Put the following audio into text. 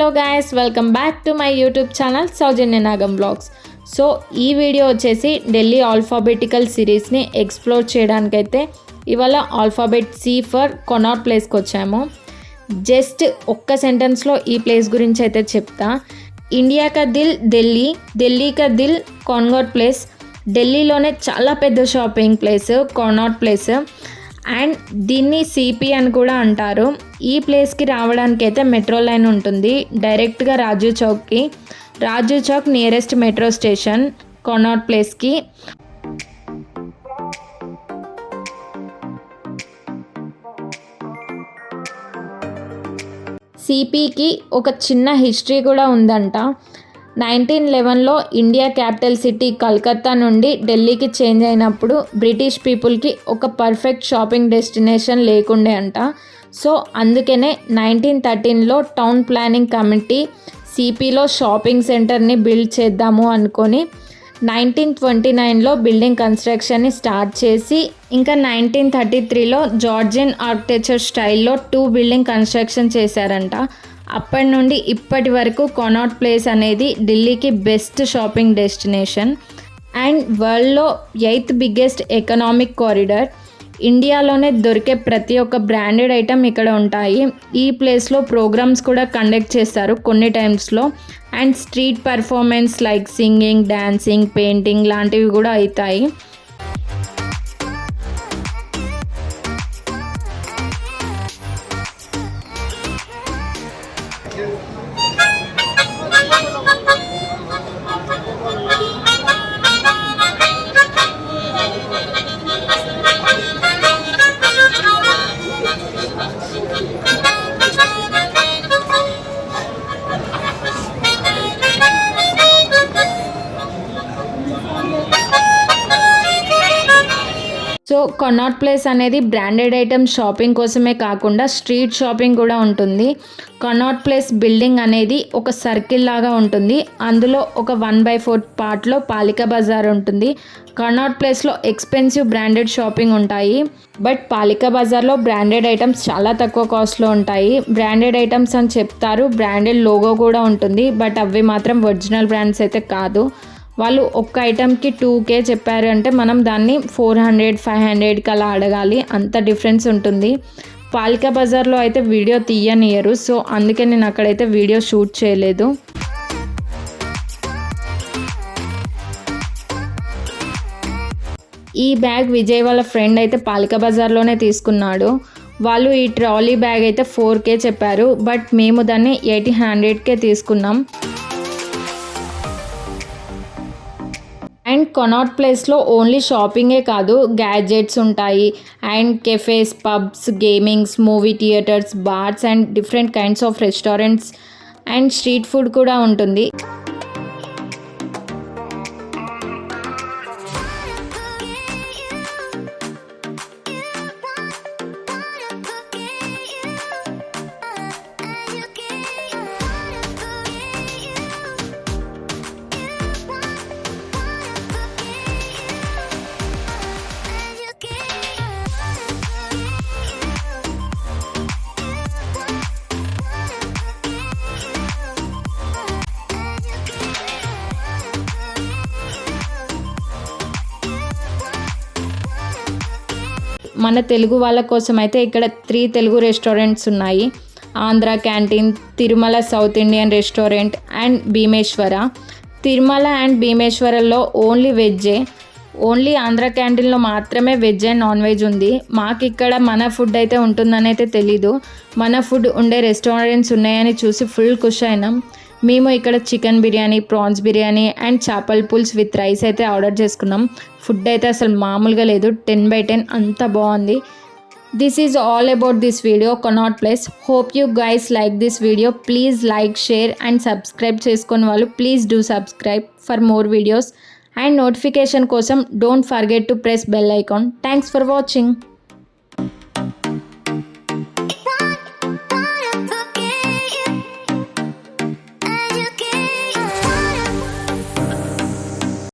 Hello guys, welcome back to my YouTube channel Soujanya Nagam blogs. So ఈ video వచ్చేసి Delhi alphabetical సిరీస్ని explore చేయడానికైతే ఇవాళ ఆల్ఫాబెట్ సి ఫర్ కొనాట్ ప్లేస్కి వచ్చాము. జస్ట్ ఒక్క సెంటెన్స్లో ఈ ప్లేస్ గురించి అయితే చెప్తా. ఇండియా కా దిల్ ఢిల్లీ, ఢిల్లీ కా దిల్ కొనాట్ ప్లేస్. ఢిల్లీలోనే చాలా పెద్ద షాపింగ్ ప్లేస్ కొనాట్ ప్లేస్ అండ్ దీన్ని సిపి అని కూడా అంటారు. ఈ ప్లేస్కి రావడానికి అయితే మెట్రో లైన్ ఉంటుంది డైరెక్ట్గా రాజు చౌక్కి. రాజు చౌక్ నియరెస్ట్ మెట్రో స్టేషన్ కొనాట్ ప్లేస్కి. సిపికి ఒక చిన్న హిస్టరీ కూడా ఉందంట. 1911లో ఇండియా క్యాపిటల్ సిటీ కలకత్తా నుండి ఢిల్లీకి చేంజ్ అయినప్పుడు బ్రిటిష్ పీపుల్కి ఒక పర్ఫెక్ట్ షాపింగ్ డెస్టినేషన్ లేకుండే అంట. సో అందుకనే 1913లో టౌన్ ప్లానింగ్ కమిటీ సిపిలో షాపింగ్ సెంటర్ని బిల్డ్ చేద్దాము అనుకొని 1929లో బిల్డింగ్ కన్స్ట్రక్షన్ని స్టార్ట్ చేసి ఇంకా 1933లో జార్జియన్ ఆర్కిటెక్చర్ స్టైల్లో 2 బిల్డింగ్ కన్స్ట్రక్షన్ చేశారంట. అప్పటి నుండి ఇప్పటి వరకు కొనాట్ ప్లేస్ అనేది ఢిల్లీకి బెస్ట్ షాపింగ్ డెస్టినేషన్ అండ్ వరల్డ్లో 8th బిగ్గెస్ట్ ఎకనామిక్ కారిడార్. ఇండియాలోనే దొరికే ప్రతి ఒక్క బ్రాండెడ్ ఐటమ్ ఇక్కడ ఉంటాయి. ఈ ప్లేస్లో ప్రోగ్రామ్స్ కూడా కండక్ట్ చేస్తారు కొన్ని టైమ్స్లో and street performance like singing, dancing, painting లాంటివి కూడా అవుతాయి. సో కొనాట్ ప్లేస్ అనేది బ్రాండెడ్ ఐటమ్స్ షాపింగ్ కోసమే కాకుండా స్ట్రీట్ షాపింగ్ కూడా ఉంటుంది. కొనాట్ ప్లేస్ బిల్డింగ్ అనేది ఒక సర్కిల్ లాగా ఉంటుంది. అందులో ఒక 1/4 పార్ట్లో పాలికా బజార్ ఉంటుంది. కొనాట్ ప్లేస్లో ఎక్స్పెన్సివ్ బ్రాండెడ్ షాపింగ్ ఉంటాయి. బట్ పాలికా బజార్లో బ్రాండెడ్ ఐటమ్స్ చాలా తక్కువ కాస్ట్లో ఉంటాయి. బ్రాండెడ్ ఐటమ్స్ అని చెప్తారు, బ్రాండెడ్ లోగో కూడా ఉంటుంది. బట్ అవి మాత్రం ఒరిజినల్ బ్రాండ్స్ అయితే కాదు. వాళ్ళు ఒక్క ఐటమ్కి 2K చెప్పారు అంటే మనం దాన్ని 400-500కి అలా అడగాలి. అంత డిఫరెన్స్ ఉంటుంది. పాలికా బజార్లో అయితే వీడియో తీయనియరు. సో అందుకే నేను అక్కడైతే వీడియో షూట్ చేయలేదు. ఈ బ్యాగ్ విజయ్ వాళ్ళ ఫ్రెండ్ అయితే పాలికా బజార్లోనే తీసుకున్నాడు. వాళ్ళు ఈ ట్రాలీ బ్యాగ్ అయితే 4K చెప్పారు. బట్ మేము దాన్ని 1800కే తీసుకున్నాం. అండ్ కొనాట్ ప్లేస్లో ఓన్లీ షాపింగే కాదు, గ్యాడ్జెట్స్ ఉంటాయి and cafes, pubs, gamings, movie theatres, bars and different kinds of restaurants and street food కూడా ఉంటుంది. మన తెలుగు వాళ్ళ కోసం అయితే ఇక్కడ 3 తెలుగు రెస్టారెంట్స్ ఉన్నాయి. Andhra canteen, Tirumala south Indian restaurant and Bheemeshwara. Tirumala and భీమేశ్వరలో ఓన్లీ వెజ్జే. ఓన్లీ ఆంధ్ర క్యాంటీన్లో మాత్రమే వెజ్ అండ్ నాన్ వెజ్ ఉంది. మాకు ఇక్కడ మన ఫుడ్ అయితే ఉంటుందని అయితే తెలీదు. మన ఫుడ్ ఉండే రెస్టారెంట్స్ ఉన్నాయని చూసి ఫుల్ ఖుష్ అయినాం. మేము ఇక్కడ chicken biryani, prawns biryani and చేపల పుల్స్ విత్ రైస్ అయితే ఆర్డర్ చేసుకున్నాం. ఫుడ్ అయితే అసలు మామూలుగా లేదు, 10/10 అంత బాగుంది. This is all about this video Connaught place. Hope you guys like this video. Please like, share and subscribe చేసుకుని వాళ్ళు please do subscribe for more videos and notification కోసం don't forget to press bell icon. Thanks for watching.